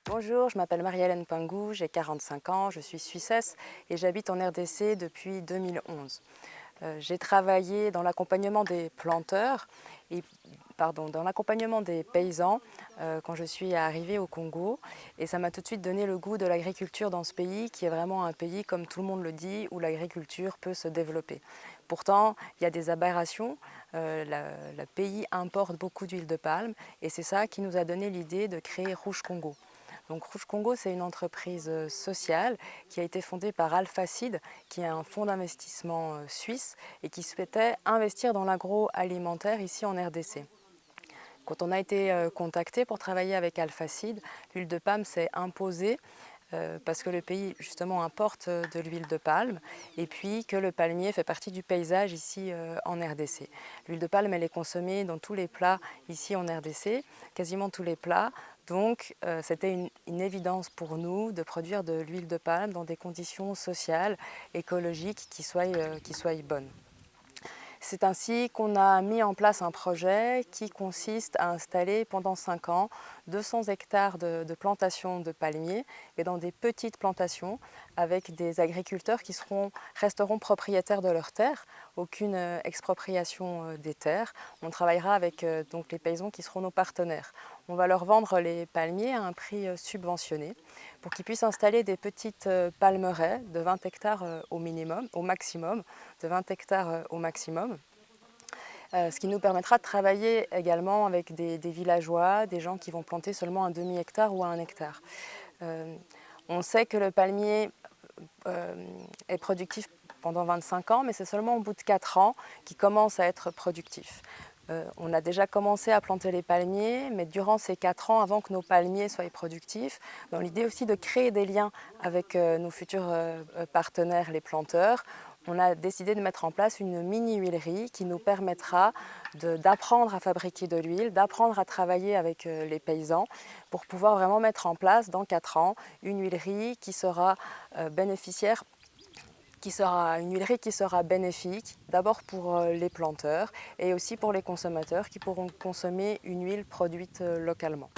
Bonjour, je m'appelle Marie-Hélène Pingou, j'ai 45 ans, je suis suissesse et j'habite en RDC depuis 2011. J'ai travaillé dans l'accompagnement des planteurs et dans l'accompagnement des paysans quand je suis arrivée au Congo, et ça m'a tout de suite donné le goût de l'agriculture dans ce pays qui est vraiment un pays, comme tout le monde le dit, où l'agriculture peut se développer. Pourtant, il y a des aberrations. Le pays importe beaucoup d'huile de palme et c'est ça qui nous a donné l'idée de créer Rouge Congo. Donc Rouge Congo, c'est une entreprise sociale qui a été fondée par Alphacide, qui est un fonds d'investissement suisse et qui souhaitait investir dans l'agroalimentaire ici en RDC. Quand on a été contacté pour travailler avec Alphacide, l'huile de palme s'est imposée parce que le pays justement importe de l'huile de palme et puis que le palmier fait partie du paysage ici en RDC. L'huile de palme, elle est consommée dans tous les plats ici en RDC, quasiment tous les plats. Donc c'était une évidence pour nous de produire de l'huile de palme dans des conditions sociales, écologiques qui soient bonnes. C'est ainsi qu'on a mis en place un projet qui consiste à installer pendant 5 ans 200 hectares de plantations de palmiers, mais dans des petites plantations avec des agriculteurs qui resteront propriétaires de leurs terres, aucune expropriation des terres. On travaillera avec donc les paysans qui seront nos partenaires. On va leur vendre les palmiers à un prix subventionné pour qu'ils puissent installer des petites palmeraies de 20 hectares au maximum, de 20 hectares au maximum. Ce qui nous permettra de travailler également avec des villageois, des gens qui vont planter seulement un demi-hectare ou un hectare. On sait que le palmier est productif pendant 25 ans, mais c'est seulement au bout de 4 ans qu'il commence à être productif. On a déjà commencé à planter les palmiers, mais durant ces 4 ans, avant que nos palmiers soient productifs, dans l'idée aussi de créer des liens avec nos futurs partenaires, les planteurs, on a décidé de mettre en place une mini-huilerie qui nous permettra d'apprendre à fabriquer de l'huile, d'apprendre à travailler avec les paysans pour pouvoir vraiment mettre en place dans 4 ans une huilerie qui sera bénéficiaire, une huilerie qui sera bénéfique d'abord pour les planteurs et aussi pour les consommateurs qui pourront consommer une huile produite localement.